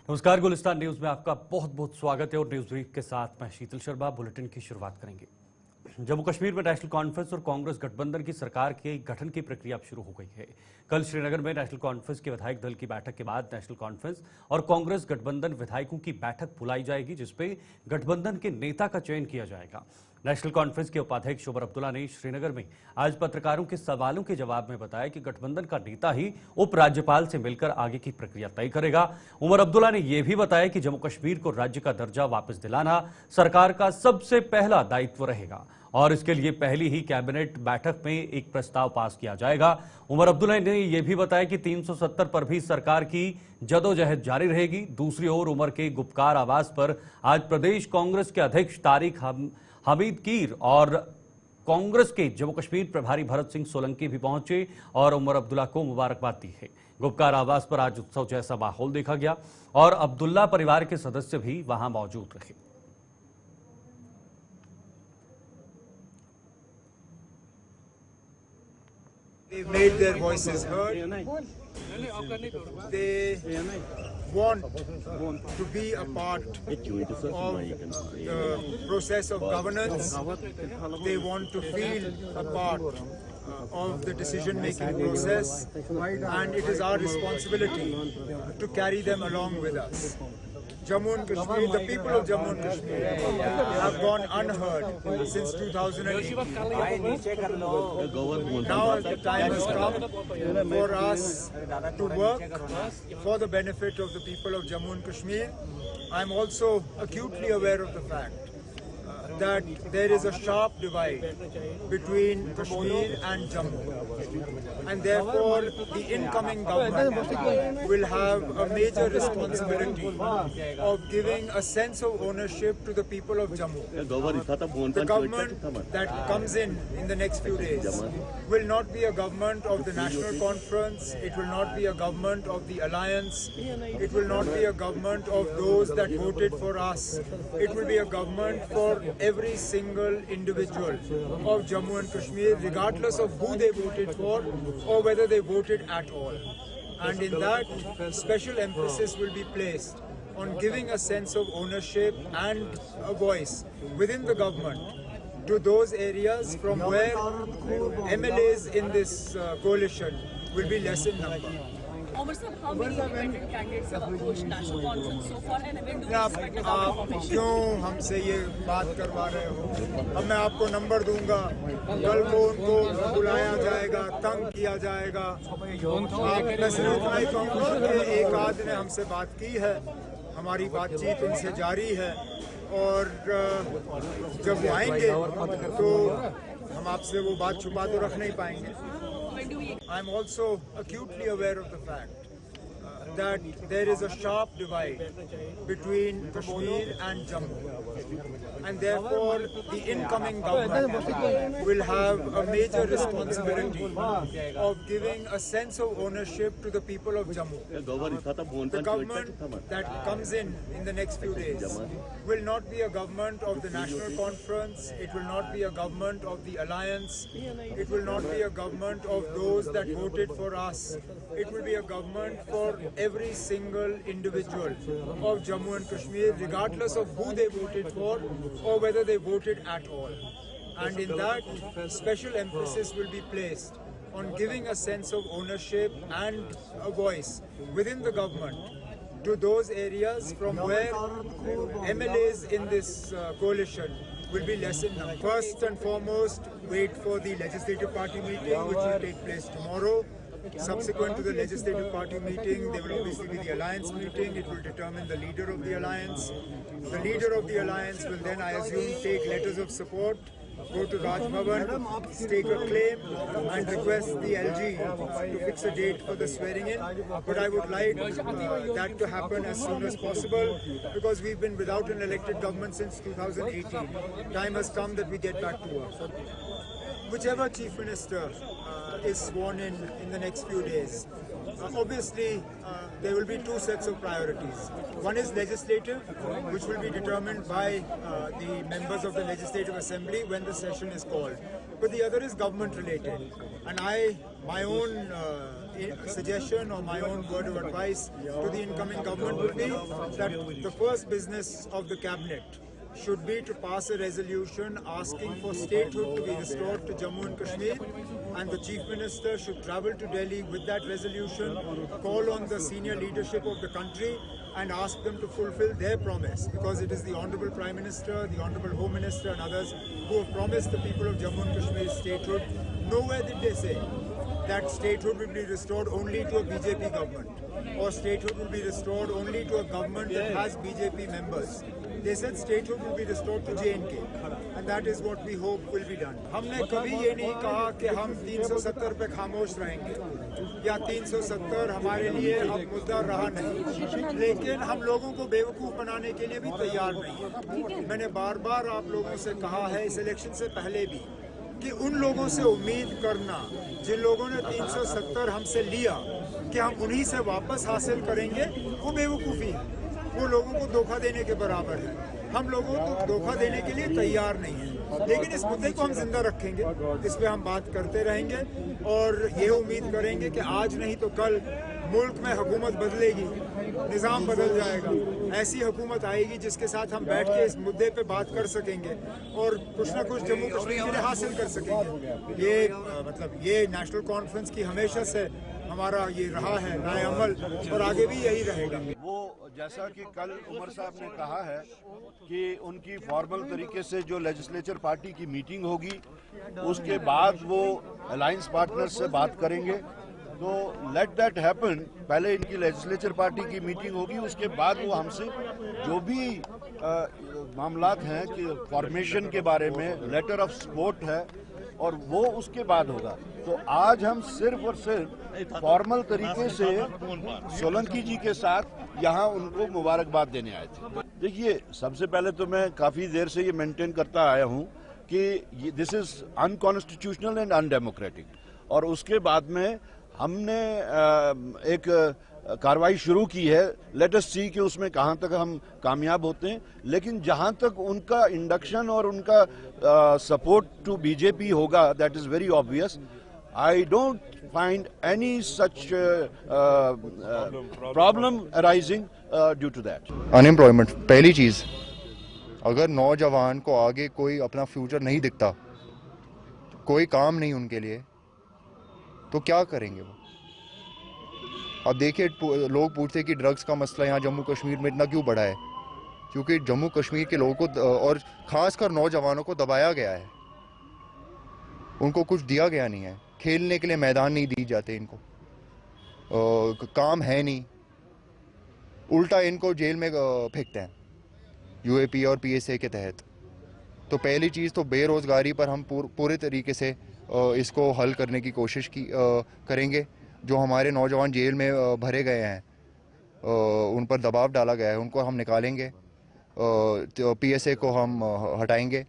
नमस्कार, गुलिस्तान न्यूज में आपका बहुत बहुत स्वागत है और न्यूज वीक के साथ मैं शीतल शर्मा बुलेटिन की शुरुआत करेंगे। जम्मू कश्मीर में नेशनल कॉन्फ्रेंस और कांग्रेस गठबंधन की सरकार के गठन की प्रक्रिया अब शुरू हो गई है। कल श्रीनगर में नेशनल कॉन्फ्रेंस के विधायक दल की बैठक के बाद नेशनल कॉन्फ्रेंस और कांग्रेस गठबंधन विधायकों की बैठक बुलाई जाएगी, जिसपे गठबंधन के नेता का चयन किया जाएगा। नेशनल कॉन्फ्रेंस के उपाध्यक्ष उमर अब्दुल्ला ने श्रीनगर में आज पत्रकारों के सवालों के जवाब में बताया कि गठबंधन का नेता ही उपराज्यपाल से मिलकर आगे की प्रक्रिया तय करेगा। उमर अब्दुल्ला ने यह भी बताया कि जम्मू कश्मीर को राज्य का दर्जा वापस दिलाना सरकार का सबसे पहला दायित्व रहेगा और इसके लिए पहली ही कैबिनेट बैठक में एक प्रस्ताव पास किया जाएगा। उमर अब्दुल्ला ने यह भी बताया कि 370 पर भी सरकार की जदोजहद जारी रहेगी। दूसरी ओर उमर के गुपकार आवास पर आज प्रदेश कांग्रेस के अध्यक्ष तारिक हमीद कीर और कांग्रेस के जम्मू कश्मीर प्रभारी भरत सिंह सोलंकी भी पहुंचे और उमर अब्दुल्ला को मुबारकबाद दी है। गुपकार आवास पर आज उत्सव जैसा माहौल देखा गया और अब्दुल्ला परिवार के सदस्य भी वहां मौजूद रहे। They've made their voices heard. They want to be a part of the process of governance. They want to feel a part of the decision-making process, and it is our responsibility to carry them along with us. Jammu and Kashmir, the people of Jammu and Kashmir have gone unheard since 2008. Now the time has come for us to work for the benefit of the people of Jammu and Kashmir. I am also acutely aware of the fact that there is a sharp divide between Kashmir and Jammu, and therefore the incoming government will have a major responsibility of giving a sense of ownership to the people of Jammu. The government that comes in the next few days will not be a government of the National Conference, it will not be a government of the Alliance, it will not be a government of those that voted for us, it will be a government for every single individual of Jammu and Kashmir, regardless of who they voted for or whether they voted at all. And in that, special emphasis will be placed on giving a sense of ownership and a voice within the government to those areas from where MLAs in this coalition will be less in number. Omar sir, how many independent candidates have approached National Conference so far, and when do we आप expect a confirmation? क्यों हमसे ये बात करवा रहे हो? अब मैं आपको नंबर दूंगा, कल को उनको बुलाया जाएगा, तंग किया जाएगा। आप मैं सिर्फ इतना ही कहूँगा कि एक आध ने हमसे बात की है, हमारी बातचीत उनसे जारी है और जब वो आएंगे तो हम आपसे वो बात छुपा तो रख नहीं पाएंगे। I am also acutely aware of the fact that there is a sharp divide between Kashmir and Jammu, and therefore the incoming government will have a major responsibility of giving a sense of ownership to the people of Jammu. The government that comes in the next few days will not be a government of the National Conference, it will not be a government of the Alliance, it will not be a government of those that voted for us, it will be a government for every single individual of Jammu and Kashmir, regardless of who they voted for or whether they voted at all. And in that, special emphasis will be placed on giving a sense of ownership and a voice within the government to those areas from where MLAs in this coalition will be less in number. First and foremost, wait for the Legislative Party meeting, which will take place tomorrow. Subsequent to the Legislative Party meeting, there will obviously be the Alliance meeting. It will determine the leader of the Alliance. The leader of the Alliance will then, I assume, take letters of support, go to Raj Bhavan, stake a claim and request the LG to fix a date for the swearing in. But I would like that to happen as soon as possible because we've been without an elected government since 2018. Time has come that we get back to work. Whichever Chief Minister is sworn in the next few days, obviously there will be two sets of priorities. One is legislative, which will be determined by the members of the Legislative Assembly when the session is called. but the other is government related. And my own suggestion or my own word of advice to the incoming government would be that the first business of the cabinet should be to pass a resolution asking for statehood to be restored to Jammu and Kashmir, and the Chief Minister should travel to Delhi with that resolution, call on the senior leadership of the country and ask them to fulfill their promise, because it is the Honourable Prime Minister, the Honourable Home Minister and others who have promised the people of Jammu and Kashmir statehood. Nowhere did they say that statehood will be restored only to a BJP government, or statehood will be restored only to a government that has BJP members. They said statehood will be restored to J&K, and that is what we hope will be done. हमने कभी ये नहीं कहा कि हम 370 पे खामोश रहेंगे या 370 हमारे लिए अब मुद्दा रहा नहीं, लेकिन हम लोगों को बेवकूफ़ बनाने के लिए भी तैयार नहीं है। मैंने बार बार आप लोगों से कहा है इस इलेक्शन से पहले भी कि उन लोगों से उम्मीद करना जिन लोगों ने 370 हमसे लिया कि हम उन्हीं से वापस हासिल करेंगे, वो बेवकूफ़ी है, वो लोगों को धोखा देने के बराबर है। हम लोगों को धोखा देने के लिए तैयार नहीं है, लेकिन इस मुद्दे को हम जिंदा रखेंगे, इस पे हम बात करते रहेंगे और ये उम्मीद करेंगे कि आज नहीं तो कल मुल्क में हुकूमत बदलेगी, निज़ाम बदल जाएगा, ऐसी हुकूमत आएगी जिसके साथ हम बैठ के इस मुद्दे पे बात कर सकेंगे और कुछ ना कुछ जम्मू कश्मीर के लिए हासिल कर सकेंगे। ये मतलब ये नेशनल कॉन्फ्रेंस की हमेशा से हमारा ये रहा है राय अमल और आगे भी यही रहेगा। वो जैसा कि कल उमर साहब ने कहा है कि उनकी फॉर्मल तरीके से जो लेजिस्लेचर पार्टी की मीटिंग होगी उसके बाद वो अलायंस पार्टनर्स से बात करेंगे, तो लेट दैट हैपन। पहले इनकी लेजिस्लेचर पार्टी की मीटिंग होगी, उसके बाद वो हमसे जो भी मामलात हैं कि फॉर्मेशन के बारे में लेटर ऑफ सपोर्ट है और वो उसके बाद होगा। तो आज हम सिर्फ और सिर्फ फॉर्मल तरीके से सोलंकी जी के साथ यहाँ उनको मुबारकबाद देने आए थे। देखिए, सबसे पहले तो मैं काफ़ी देर से ये मेंटेन करता आया हूँ कि this is unconstitutional and undemocratic, और उसके बाद में हमने एक कार्रवाई शुरू की है। लेट अस सी कि उसमें कहाँ तक हम कामयाब होते हैं, लेकिन जहाँ तक उनका इंडक्शन और उनका सपोर्ट टू बीजेपी होगा, that is very obvious. I don't find any such problem arising due to that. Unemployment पहली चीज़, अगर नौजवान को आगे कोई अपना फ्यूचर नहीं दिखता, कोई काम नहीं उनके लिए, तो क्या करेंगे वो? अब देखिए, लोग पूछते हैं कि ड्रग्स का मसला यहाँ जम्मू कश्मीर में इतना क्यों बढ़ा है, क्योंकि जम्मू कश्मीर के लोगों को और ख़ासकर नौजवानों को दबाया गया है, उनको कुछ दिया गया नहीं है, खेलने के लिए मैदान नहीं दिए जाते, इनको काम है नहीं, उल्टा इनको जेल में फेंकते हैं यूएपी और पीएसए के तहत। तो पहली चीज़ तो बेरोज़गारी पर हम पूरे तरीके से इसको हल करने की कोशिश करेंगे। जो हमारे नौजवान जेल में भरे गए हैं, उन पर दबाव डाला गया है, उनको हम निकालेंगे, तो पीएसए को हम हटाएंगे,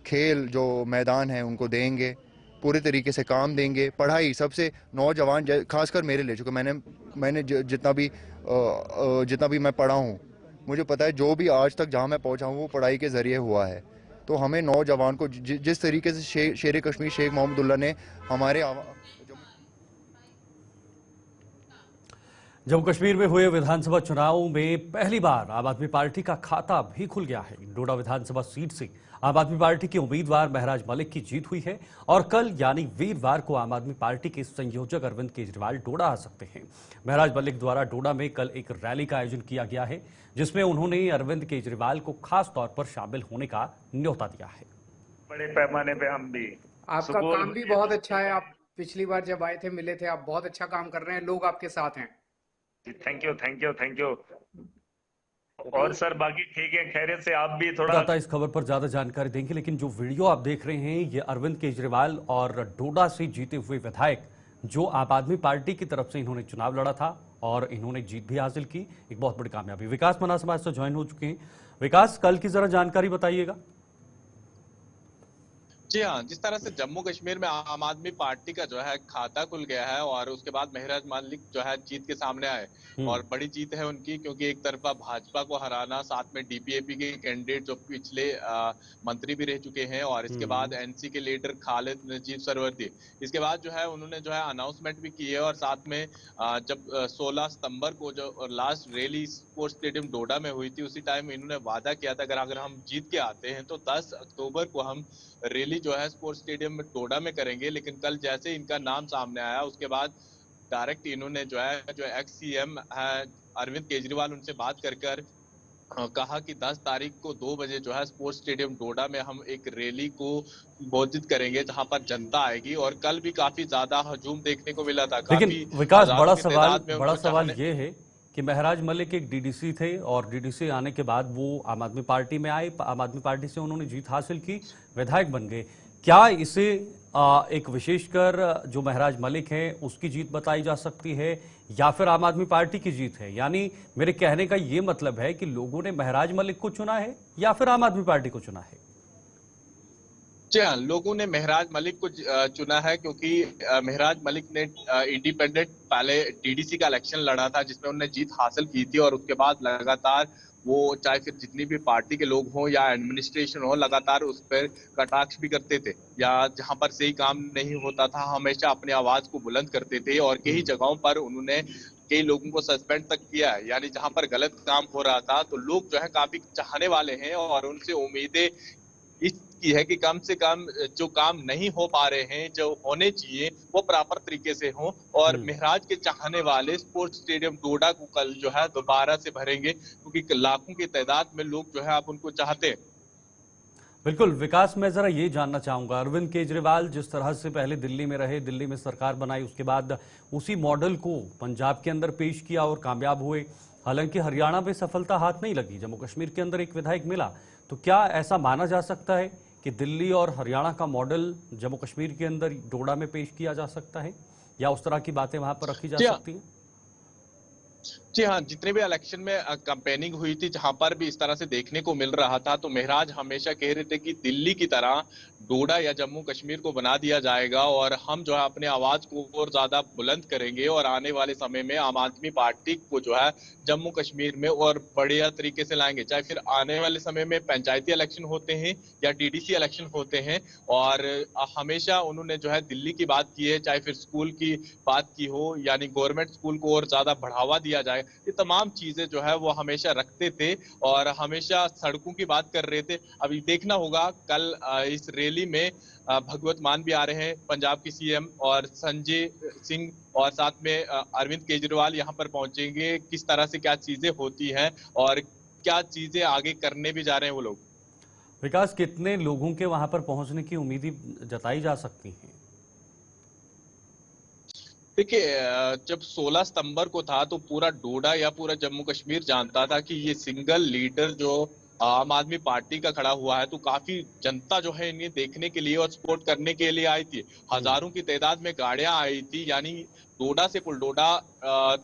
खेल जो मैदान है उनको देंगे, पूरे तरीके से काम देंगे। पढ़ाई सबसे नौजवान, खासकर मेरे लिए, चूँकि मैंने जितना भी मैं पढ़ा हूँ, मुझे पता है जो भी आज तक जहाँ मैं पहुँचा हूँ वो पढ़ाई के ज़रिए हुआ है। तो हमें नौजवान को जिस तरीके से शेर कश्मीर शेख मोहम्मदुल्लाह ने हमारे जम्मू कश्मीर में हुए विधानसभा चुनाव में पहली बार आम आदमी पार्टी का खाता भी खुल गया है। डोडा विधानसभा सीट से आम आदमी पार्टी के उम्मीदवार महराज मलिक की जीत हुई है और कल यानी वीरवार को आम आदमी पार्टी के संयोजक अरविंद केजरीवाल डोडा आ सकते हैं। महराज मलिक द्वारा डोडा में कल एक रैली का आयोजन किया गया है, जिसमें उन्होंने अरविंद केजरीवाल को खास तौर पर शामिल होने का न्योता दिया है। बड़े पैमाने पे हम भी, आपका काम भी बहुत अच्छा है। आप पिछली बार जब आए थे, मिले थे, आप बहुत अच्छा काम कर रहे हैं, लोग आपके साथ हैं। Thank you. और सर बाकी ठीक है, खैरियत से? आप भी थोड़ा इस खबर पर ज्यादा जानकारी देंगे, लेकिन जो वीडियो आप देख रहे हैं ये अरविंद केजरीवाल और डोडा से जीते हुए विधायक जो आम आदमी पार्टी की तरफ से इन्होंने चुनाव लड़ा था और इन्होंने जीत भी हासिल की, एक बहुत बड़ी कामयाबी। विकास मना समाज से ज्वाइन हो चुके हैं। विकास, कल की जरा जानकारी बताइएगा। जी हाँ, जिस तरह से जम्मू कश्मीर में आम आदमी पार्टी का जो है खाता खुल गया है और उसके बाद महराज मलिक जो है जीत के सामने आए और बड़ी जीत है उनकी, क्योंकि एक तरफा भाजपा को हराना, साथ में डीपीएपी के कैंडिडेट जो पिछले मंत्री भी रह चुके हैं, और इसके बाद एनसी के लीडर खालिद नजीब सरवरदी, इसके बाद जो है उन्होंने जो है अनाउंसमेंट भी की है। और साथ में जब 16 सितंबर को जो लास्ट रैली स्पोर्ट्स स्टेडियम डोडा में हुई थी, उसी टाइम इन्होंने वादा किया था अगर हम जीत के आते हैं तो 10 अक्टूबर को हम रैली जो है स्पोर्ट्स स्टेडियम में डोडा में करेंगे। लेकिन कल जैसे इनका नाम सामने आया, उसके बाद डायरेक्ट इन्होंने जो है जो एक्स सीएम है अरविंद केजरीवाल, उनसे बात कर कहा कि 10 तारीख को 2 बजे जो है स्पोर्ट्स स्टेडियम डोडा में हम एक रैली को संबोधित करेंगे जहां पर जनता आएगी। और कल भी काफी ज्यादा हजूम देखने को मिला था। लेकिन विकास, बड़ा सवाल ये है कि महराज मलिक एक डीडीसी थे और डीडीसी आने के बाद वो आम आदमी पार्टी में आए, आम आदमी पार्टी से उन्होंने जीत हासिल की, विधायक बन गए। क्या इसे एक विशेषकर जो महराज मलिक हैं उसकी जीत बताई जा सकती है या फिर आम आदमी पार्टी की जीत है? यानी मेरे कहने का ये मतलब है कि लोगों ने महराज मलिक को चुना है या फिर आम आदमी पार्टी को चुना है? जी हाँ, लोगों ने महराज मलिक को चुना है, क्योंकि महराज मलिक ने इंडिपेंडेंट पहले डीडीसी का इलेक्शन लड़ा था जिसमें उन्होंने जीत हासिल की थी। और उसके बाद लगातार वो चाहे फिर जितनी भी पार्टी के लोग हों या एडमिनिस्ट्रेशन हो, लगातार उस पर कटाक्ष भी करते थे, या जहां पर सही काम नहीं होता था हमेशा अपनी आवाज को बुलंद करते थे। और कई जगहों पर उन्होंने कई लोगों को सस्पेंड तक किया है। यानी जहां पर गलत काम हो रहा था तो लोग जो है काफी चाहने वाले हैं और उनसे उम्मीदें इसकी है कि कम से कम जो काम नहीं हो पा रहे हैं, जो होने चाहिए, वो प्रॉपर तरीके से हो। और महराज के चाहने वाले स्पोर्ट्स स्टेडियम डोडा को कल जो है दोबारा से भरेंगे, क्योंकि लाखों की तादाद में लोग जो है अब उनको चाहते हैं। बिल्कुल विकास, मैं जरा ये जानना चाहूंगा, अरविंद केजरीवाल जिस तरह से पहले दिल्ली में रहे, दिल्ली में सरकार बनाई, उसके बाद उसी मॉडल को पंजाब के अंदर पेश किया और कामयाब हुए। हालांकि हरियाणा में सफलता हाथ नहीं लगी, जम्मू कश्मीर के अंदर एक विधायक मिला। तो क्या ऐसा माना जा सकता है कि दिल्ली और हरियाणा का मॉडल जम्मू कश्मीर के अंदर डोडा में पेश किया जा सकता है, या उस तरह की बातें वहां पर रखी जा सकती हैं? जी हाँ, जितने भी इलेक्शन में कैंपेनिंग हुई थी जहां पर भी इस तरह से देखने को मिल रहा था, तो महराज हमेशा कह रहे थे कि दिल्ली की तरह डोडा या जम्मू कश्मीर को बना दिया जाएगा और हम जो है अपने आवाज को और ज्यादा बुलंद करेंगे और आने वाले समय में आम आदमी पार्टी को जो है जम्मू कश्मीर में और बढ़िया तरीके से लाएंगे। चाहे फिर आने वाले समय में पंचायती इलेक्शन होते हैं या डीडीसी इलेक्शन होते हैं। और हमेशा उन्होंने जो है दिल्ली की बात की है, चाहे फिर स्कूल की बात की हो, यानी गवर्नमेंट स्कूल को और ज्यादा बढ़ावा दिया जाए। ये तमाम चीजें जो है वो हमेशा रखते थे और हमेशा सड़कों की बात कर रहे थे। अभी देखना होगा कल इस रैली में भगवत मान भी आ रहे हैं, पंजाब की सीएम, और संजय सिंह और साथ में अरविंद केजरीवाल यहाँ पर पहुंचेंगे। किस तरह से क्या चीजें होती हैं और क्या चीजें आगे करने भी जा रहे हैं वो लोग। विकास, कितने लोगों के वहां पर पहुंचने की उम्मीद जताई जा सकती है? देखिए, जब 16 सितंबर को था तो पूरा डोडा या पूरा जम्मू कश्मीर जानता था कि ये सिंगल लीडर जो आम आदमी पार्टी का खड़ा हुआ है, तो काफी जनता जो है इन्हें देखने के लिए और सपोर्ट करने के लिए आई थी। हजारों की तादाद में गाड़ियां आई थी। यानी डोडा से पुलडोडा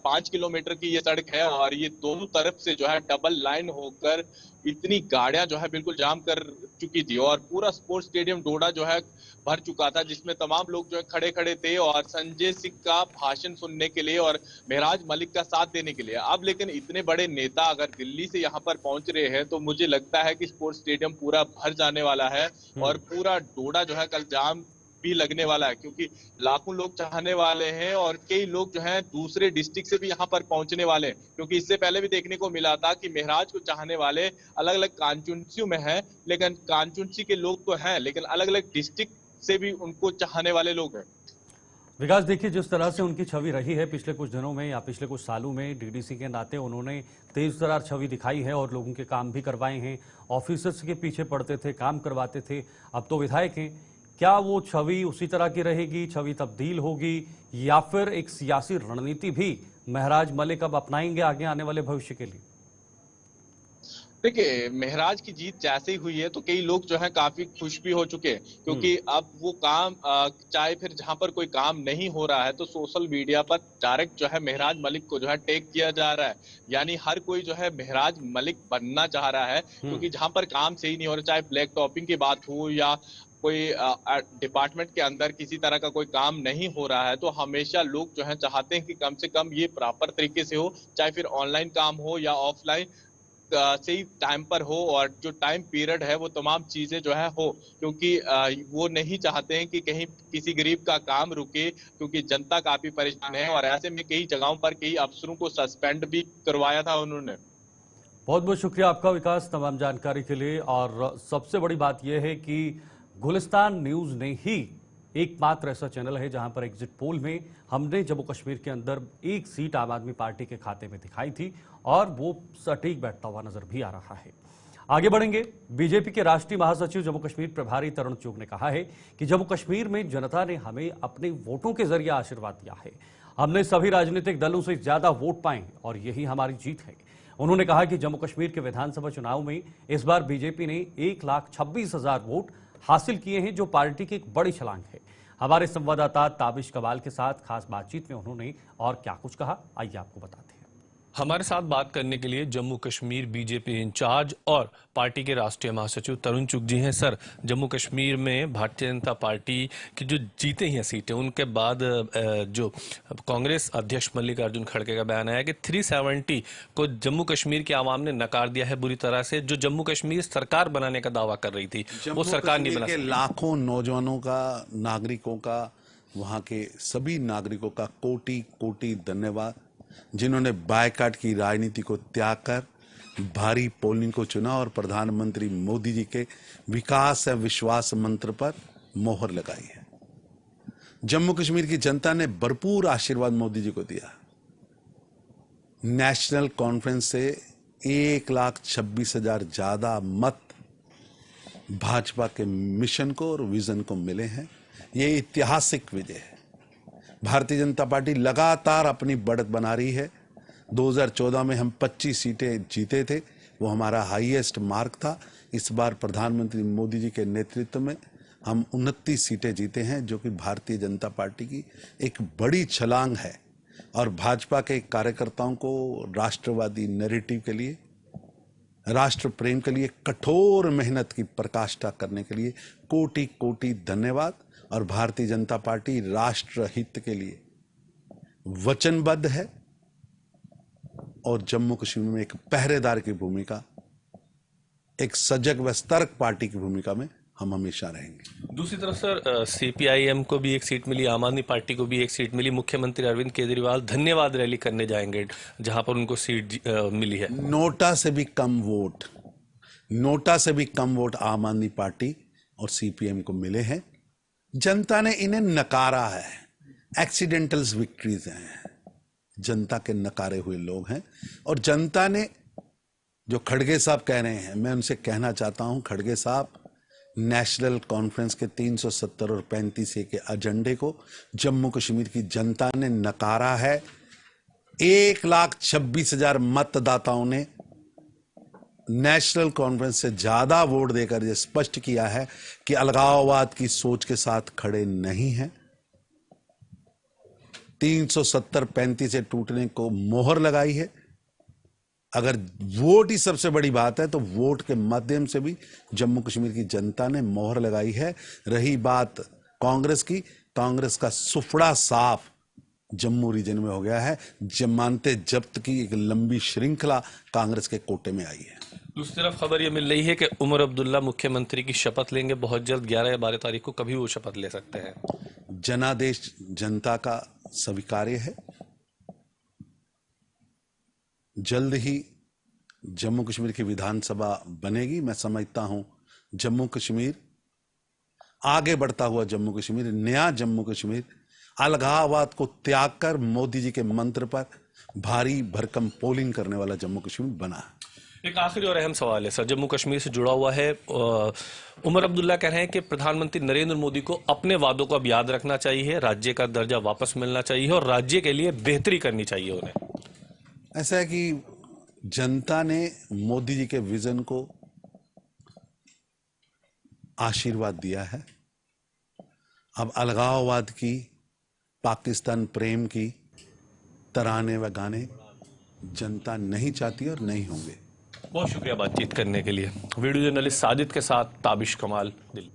5 किलोमीटर की ये सड़क है और ये दोनों तरफ से जो है डबल लाइन होकर इतनी गाड़ियां जो है बिल्कुल जाम कर चुकी थी और पूरा स्पोर्ट्स स्टेडियम डोडा जो है भर चुका था, जिसमें तमाम लोग जो है खड़े खड़े थे और संजय सिंह का भाषण सुनने के लिए और महराज मलिक का साथ देने के लिए। अब लेकिन इतने बड़े नेता अगर दिल्ली से यहाँ पर पहुंच रहे हैं तो मुझे लगता है कि स्पोर्ट्स स्टेडियम पूरा भर जाने वाला है और पूरा डोडा जो है कल जाम भी लगने वाला है, क्योंकि लाखों लोग चाहने वाले हैं और कई लोग जो हैं दूसरे डिस्ट्रिक्ट से भी यहाँ पर पहुंचने वाले हैं। क्योंकि इससे पहले भी देखने को मिला था कि महराज को चाहने वाले अलग अलग कांचुंसियों में है, लेकिन कांचुंसी के लोग तो हैं लेकिन अलग अलग डिस्ट्रिक्ट से भी उनको चाहने वाले लोग हैं। विकास, देखिए जिस तरह से उनकी छवि रही है पिछले कुछ दिनों में या पिछले कुछ सालों में, डीडीसी के नाते उन्होंने तेज तरार छवि दिखाई है और लोगों के काम भी करवाए हैं। ऑफिसर्स के पीछे पड़ते थे, काम करवाते थे, अब तो विधायक हैं। क्या वो छवि उसी तरह की रहेगी, छवि तब्दील होगी, या फिर एक सियासी रणनीति भी महराज मलिक अब अपनाएंगे आगे आने वाले भविष्य के लिए? देखिए, महराज की जीत जैसे ही हुई है तो कई लोग जो है काफी खुश भी हो चुके हैं, क्योंकि अब वो काम चाहे फिर जहां पर कोई काम नहीं हो रहा है तो सोशल मीडिया पर डायरेक्ट जो है महराज मलिक को जो है टैग किया जा रहा है। यानी हर कोई जो है महराज मलिक बनना चाह रहा है, क्योंकि जहां पर काम सही नहीं हो रहा, चाहे ब्लैक टॉपिंग की बात हो या कोई डिपार्टमेंट के अंदर किसी तरह का कोई काम नहीं हो रहा है, तो हमेशा लोग जो है चाहते हैं कि कम से कम ये प्रॉपर तरीके से हो, चाहे फिर ऑनलाइन काम हो या ऑफलाइन सही टाइम पर हो, और जो टाइम पीरियड है वो तमाम चीजें जो है हो, क्योंकि वो नहीं चाहते हैं कि कहीं किसी गरीब का काम रुके, क्योंकि जनता काफी परेशान है। और ऐसे में कई जगहों पर कई अफसरों को सस्पेंड भी करवाया था उन्होंने। बहुत बहुत शुक्रिया आपका विकास तमाम जानकारी के लिए। और सबसे बड़ी बात यह है कि गुलिस्तान न्यूज ने ही एकमात्र ऐसा चैनल है जहां पर एग्जिट पोल में हमने जम्मू कश्मीर के अंदर एक सीट आम आदमी पार्टी के खाते में दिखाई थी और वो सटीक बैठता हुआ नजर भी आ रहा है। आगे बढ़ेंगे। बीजेपी के राष्ट्रीय महासचिव जम्मू कश्मीर प्रभारी तरुण चुग ने कहा है कि जम्मू कश्मीर में जनता ने हमें अपने वोटों के जरिए आशीर्वाद दिया है। हमने सभी राजनीतिक दलों से ज्यादा वोट पाए और यही हमारी जीत है। उन्होंने कहा कि जम्मू कश्मीर के विधानसभा चुनाव में इस बार बीजेपी ने 1,26,000 वोट हासिल किए हैं, जो पार्टी की एक बड़ी छलांग है। हमारे संवाददाता ताबिश कमाल के साथ खास बातचीत में उन्होंने और क्या कुछ कहा, आइए आपको बताते हैं। हमारे साथ बात करने के लिए जम्मू कश्मीर बीजेपी इंचार्ज और पार्टी के राष्ट्रीय महासचिव तरुण चुग जी हैं। सर, जम्मू कश्मीर में भारतीय जनता पार्टी की जो जीते हैं सीटें, उनके बाद जो कांग्रेस अध्यक्ष मल्लिकार्जुन खड़गे का बयान आया कि 370 को जम्मू कश्मीर के आवाम ने नकार दिया है बुरी तरह से। जो जम्मू कश्मीर सरकार बनाने का दावा कर रही थी वो सरकार नहीं बना सकी। लाखों नौजवानों का, नागरिकों का, वहां के सभी नागरिकों का कोटि कोटि धन्यवाद, जिन्होंने बायकाट की राजनीति को त्याग कर भारी पोलिंग को चुना और प्रधानमंत्री मोदी जी के विकास और विश्वास मंत्र पर मोहर लगाई है। जम्मू कश्मीर की जनता ने भरपूर आशीर्वाद मोदी जी को दिया। नेशनल कॉन्फ्रेंस से 1,26,000 ज्यादा मत भाजपा के मिशन को और विजन को मिले हैं। ये ऐतिहासिक विजय है। भारतीय जनता पार्टी लगातार अपनी बढ़त बना रही है। 2014 में हम 25 सीटें जीते थे, वो हमारा हाईएस्ट मार्क था। इस बार प्रधानमंत्री मोदी जी के नेतृत्व में हम 29 सीटें जीते हैं, जो कि भारतीय जनता पार्टी की एक बड़ी छलांग है। और भाजपा के कार्यकर्ताओं को राष्ट्रवादी नैरेटिव के लिए, राष्ट्र प्रेम के लिए, कठोर मेहनत की पराकाष्ठा करने के लिए कोटि कोटि धन्यवाद। और भारतीय जनता पार्टी राष्ट्र हित के लिए वचनबद्ध है और जम्मू कश्मीर में एक पहरेदार की भूमिका, एक सजग व सतर्क पार्टी की भूमिका में हम हमेशा रहेंगे। दूसरी तरफ सर, सीपीआईएम को भी एक सीट मिली, आम आदमी पार्टी को भी एक सीट मिली। मुख्यमंत्री अरविंद केजरीवाल धन्यवाद रैली करने जाएंगे जहां पर उनको सीट मिली है। नोटा से भी कम वोट आम आदमी पार्टी और सीपीएम को मिले हैं। जनता ने इन्हें नकारा है। एक्सीडेंटल्स विक्ट्रीज हैं, जनता के नकारे हुए लोग हैं। और जनता ने, जो खड़गे साहब कह रहे हैं, मैं उनसे कहना चाहता हूं, खड़गे साहब, नेशनल कॉन्फ्रेंस के 370 और 35A के एजेंडे को जम्मू कश्मीर की जनता ने नकारा है। 1,26,000 मतदाताओं ने नेशनल कॉन्फ्रेंस से ज्यादा वोट देकर यह स्पष्ट किया है कि अलगाववाद की सोच के साथ खड़े नहीं हैं। 370-35 से टूटने को मोहर लगाई है। अगर वोट ही सबसे बड़ी बात है तो वोट के माध्यम से भी जम्मू कश्मीर की जनता ने मोहर लगाई है। रही बात कांग्रेस की, कांग्रेस का सुफड़ा साफ जम्मू रीजन में हो गया है। जमानते जब्त की एक लंबी श्रृंखला कांग्रेस के कोटे में आई है। दूसरी तरफ खबर यह मिल रही है कि उमर अब्दुल्ला मुख्यमंत्री की शपथ लेंगे बहुत जल्द, 11 या 12 तारीख को, कभी वो शपथ ले सकते हैं। जनादेश जनता का स्वीकार्य है। जल्द ही जम्मू कश्मीर की विधानसभा बनेगी। मैं समझता हूं जम्मू कश्मीर, आगे बढ़ता हुआ जम्मू कश्मीर, नया जम्मू कश्मीर, अलगाववाद को त्याग कर मोदी जी के मंत्र पर भारी भरकम पोलिंग करने वाला जम्मू कश्मीर बना है। एक आखिरी और अहम सवाल है सर, जम्मू कश्मीर से जुड़ा हुआ है। उमर अब्दुल्ला कह रहे हैं कि प्रधानमंत्री नरेंद्र मोदी को अपने वादों को अब याद रखना चाहिए, राज्य का दर्जा वापस मिलना चाहिए और राज्य के लिए बेहतरी करनी चाहिए उन्हें। ऐसा है कि जनता ने मोदी जी के विजन को आशीर्वाद दिया है। अब अलगाववाद की, पाकिस्तान प्रेम की तराने व गाने जनता नहीं चाहती और नहीं होंगे। बहुत शुक्रिया बातचीत करने के लिए। वीडियो जर्नलिस्ट साजिद के साथ ताबिश कमाल, दिल्ली।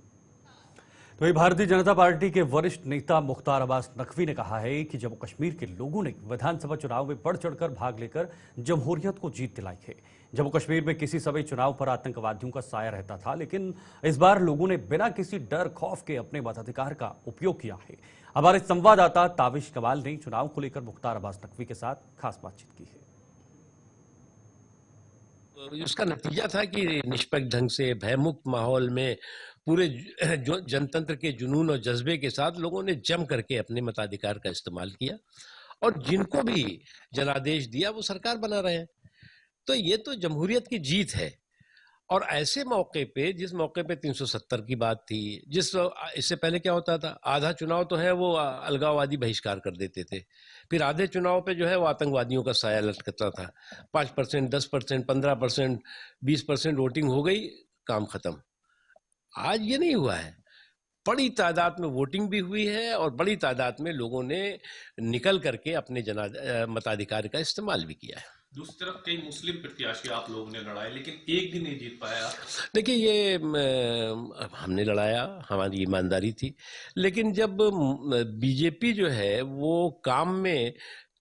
तो ये भारतीय जनता पार्टी के वरिष्ठ नेता मुख्तार अब्बास नकवी ने कहा है कि जम्मू कश्मीर के लोगों ने विधानसभा चुनाव में बढ़ चढ़कर भाग लेकर जमहूरियत को जीत दिलाई है। जम्मू कश्मीर में किसी समय चुनाव पर आतंकवादियों का साया रहता था, लेकिन इस बार लोगों ने बिना किसी डर खौफ के अपने मताधिकार का उपयोग किया है। हमारे संवाददाता ताविश कमाल ने चुनाव को लेकर मुख्तार अब्बास नकवी के साथ खास बातचीत की है। उसका नतीजा था कि निष्पक्ष ढंग से भयमुक्त माहौल में पूरे जो जनतंत्र के जुनून और जज्बे के साथ लोगों ने जम करके अपने मताधिकार का इस्तेमाल किया और जिनको भी जनादेश दिया वो सरकार बना रहे हैं। तो ये तो जमहूरियत की जीत है। और ऐसे मौके पे, जिस मौके पे 370 की बात थी, इससे पहले क्या होता था, आधा चुनाव तो है वो अलगाववादी बहिष्कार कर देते थे, फिर आधे चुनाव पे जो है वो आतंकवादियों का साया लटकता था। 5%, 10%, 15%, 20% वोटिंग हो गई, काम खत्म। आज ये नहीं हुआ है। बड़ी तादाद में वोटिंग भी हुई है और बड़ी तादाद में लोगों ने निकल करके अपने मताधिकार का इस्तेमाल भी किया है। दूसरी तरफ कई मुस्लिम प्रत्याशी आप लोगों ने लड़ाए, लेकिन एक भी नहीं जीत पाया। देखिए, ये हमने लड़ाया, हमारी ईमानदारी थी, लेकिन जब बीजेपी जो है वो काम में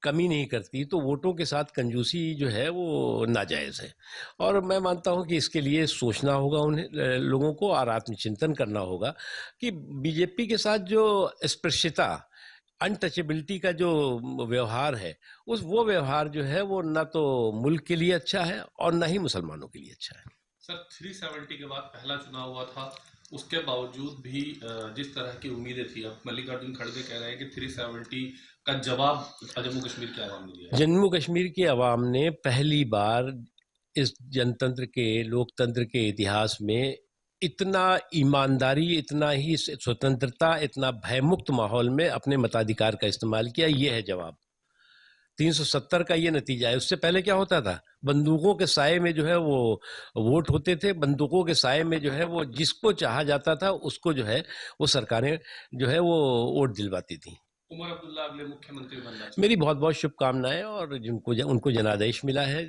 कमी नहीं करती तो वोटों के साथ कंजूसी जो है वो नाजायज़ है। और मैं मानता हूं कि इसके लिए सोचना होगा उन्हें, लोगों को, और आत्मचिंतन करना होगा कि बीजेपी के साथ जो स्पर्शिता, अनटचेबिलिटी का जो व्यवहार है, वो व्यवहार जो है वो ना तो मुल्क के लिए अच्छा है और ना ही मुसलमानों के लिए अच्छा है। सर, 370 के बाद पहला चुनाव हुआ था, उसके बावजूद भी जिस तरह की उम्मीदें थी, अब मल्लिकार्जुन खड़गे कह रहे हैं कि 370 का जवाब जम्मू कश्मीर की आवाम ने दिया। जम्मू कश्मीर की आवाम ने पहली बार इस जनतंत्र के, लोकतंत्र के इतिहास में इतना ईमानदारी, इतना ही स्वतंत्रता, इतना भयमुक्त माहौल में अपने मताधिकार का इस्तेमाल किया। ये है जवाब। 370 का ये नतीजा है। उससे पहले क्या होता था, बंदूकों के साये में जो है वो वोट होते थे, बंदूकों के साये में जो है वो जिसको चाहा जाता था उसको जो है वो सरकारें जो है वो वोट दिलवाती थी। उमर अब्दुल्ला अगले मुख्यमंत्री बनना चाहिए। मेरी बहुत बहुत शुभकामनाएं, और उनको जनादेश मिला है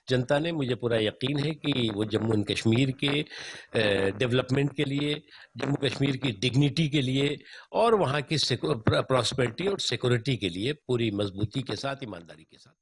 जनता ने, मुझे पूरा यकीन है कि वो जम्मू एंड कश्मीर के डेवलपमेंट के लिए, जम्मू कश्मीर की डिग्निटी के लिए और वहाँ की प्रॉस्पेरिटी और सिक्योरिटी के लिए पूरी मजबूती के साथ, ईमानदारी के साथ।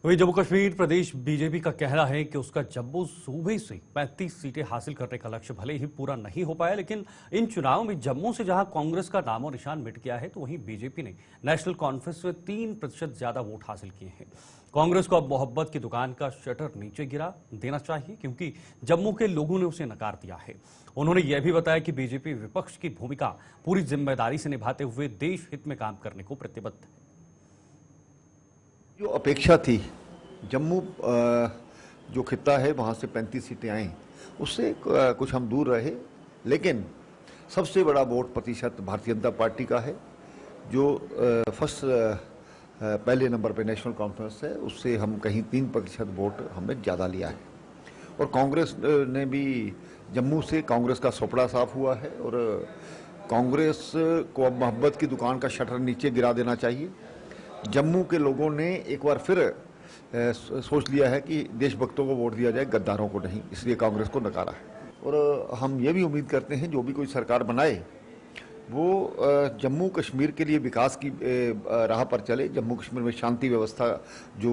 वहीं जम्मू कश्मीर प्रदेश बीजेपी का कहना है कि उसका जम्मू सूबे से 35 सीटें हासिल करने का लक्ष्य भले ही पूरा नहीं हो पाया, लेकिन इन चुनावों में जम्मू से जहां कांग्रेस का नामो निशान मिट गया है, तो वहीं बीजेपी ने नेशनल कॉन्फ्रेंस में 3% ज्यादा वोट हासिल किए हैं। कांग्रेस को अब मोहब्बत की दुकान का शटर नीचे गिरा देना चाहिए, क्योंकि जम्मू के लोगों ने उसे नकार दिया है। उन्होंने यह भी बताया कि बीजेपी विपक्ष की भूमिका पूरी जिम्मेदारी से निभाते हुए देश हित में काम करने को प्रतिबद्ध है। जो अपेक्षा थी, जम्मू जो खित्ता है वहाँ से 35 सीटें आई, उससे कुछ हम दूर रहे, लेकिन सबसे बड़ा वोट प्रतिशत भारतीय जनता पार्टी का है, जो पहले नंबर पे नेशनल कॉन्फ्रेंस है, उससे हम कहीं 3% वोट हमने ज़्यादा लिया है। और कांग्रेस ने भी, जम्मू से कांग्रेस का सोपड़ा साफ हुआ है और कांग्रेस को अब मोहब्बत की दुकान का शटर नीचे गिरा देना चाहिए। जम्मू के लोगों ने एक बार फिर सोच लिया है कि देशभक्तों को वोट दिया जाए, गद्दारों को नहीं, इसलिए कांग्रेस को नकारा है। और हम ये भी उम्मीद करते हैं जो भी कोई सरकार बनाए वो जम्मू कश्मीर के लिए विकास की राह पर चले। जम्मू कश्मीर में शांति व्यवस्था जो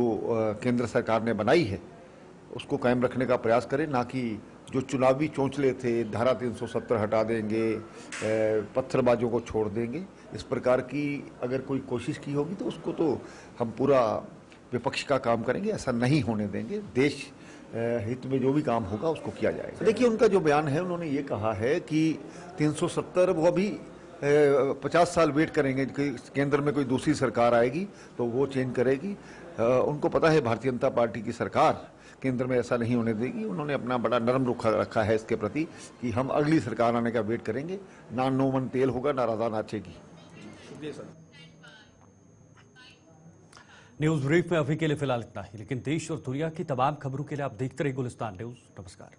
केंद्र सरकार ने बनाई है उसको कायम रखने का प्रयास करे, ना कि जो चुनावी चोंचले थे, धारा 370 हटा देंगे, पत्थरबाजों को छोड़ देंगे, इस प्रकार की अगर कोई कोशिश की होगी तो उसको तो हम पूरा विपक्ष का काम करेंगे, ऐसा नहीं होने देंगे। देश हित में जो भी काम होगा उसको किया जाएगा। देखिए, उनका जो बयान है, उन्होंने ये कहा है कि 370 वो अभी 50 साल वेट करेंगे कि केंद्र में कोई दूसरी सरकार आएगी तो वो चेंज करेगी। उनको पता है भारतीय जनता पार्टी की सरकार केंद्र में ऐसा नहीं होने देगी। उन्होंने अपना बड़ा नरम रुख रखा है इसके प्रति कि हम अगली सरकार आने का वेट करेंगे, ना नो मन तेल होगा, ना राधा नाचेगी। न्यूज ब्रीफ में अभी के लिए फिलहाल इतना ही, लेकिन देश और दुनिया की तमाम खबरों के लिए आप देखते रहिए गुलिस्तान न्यूज। नमस्कार।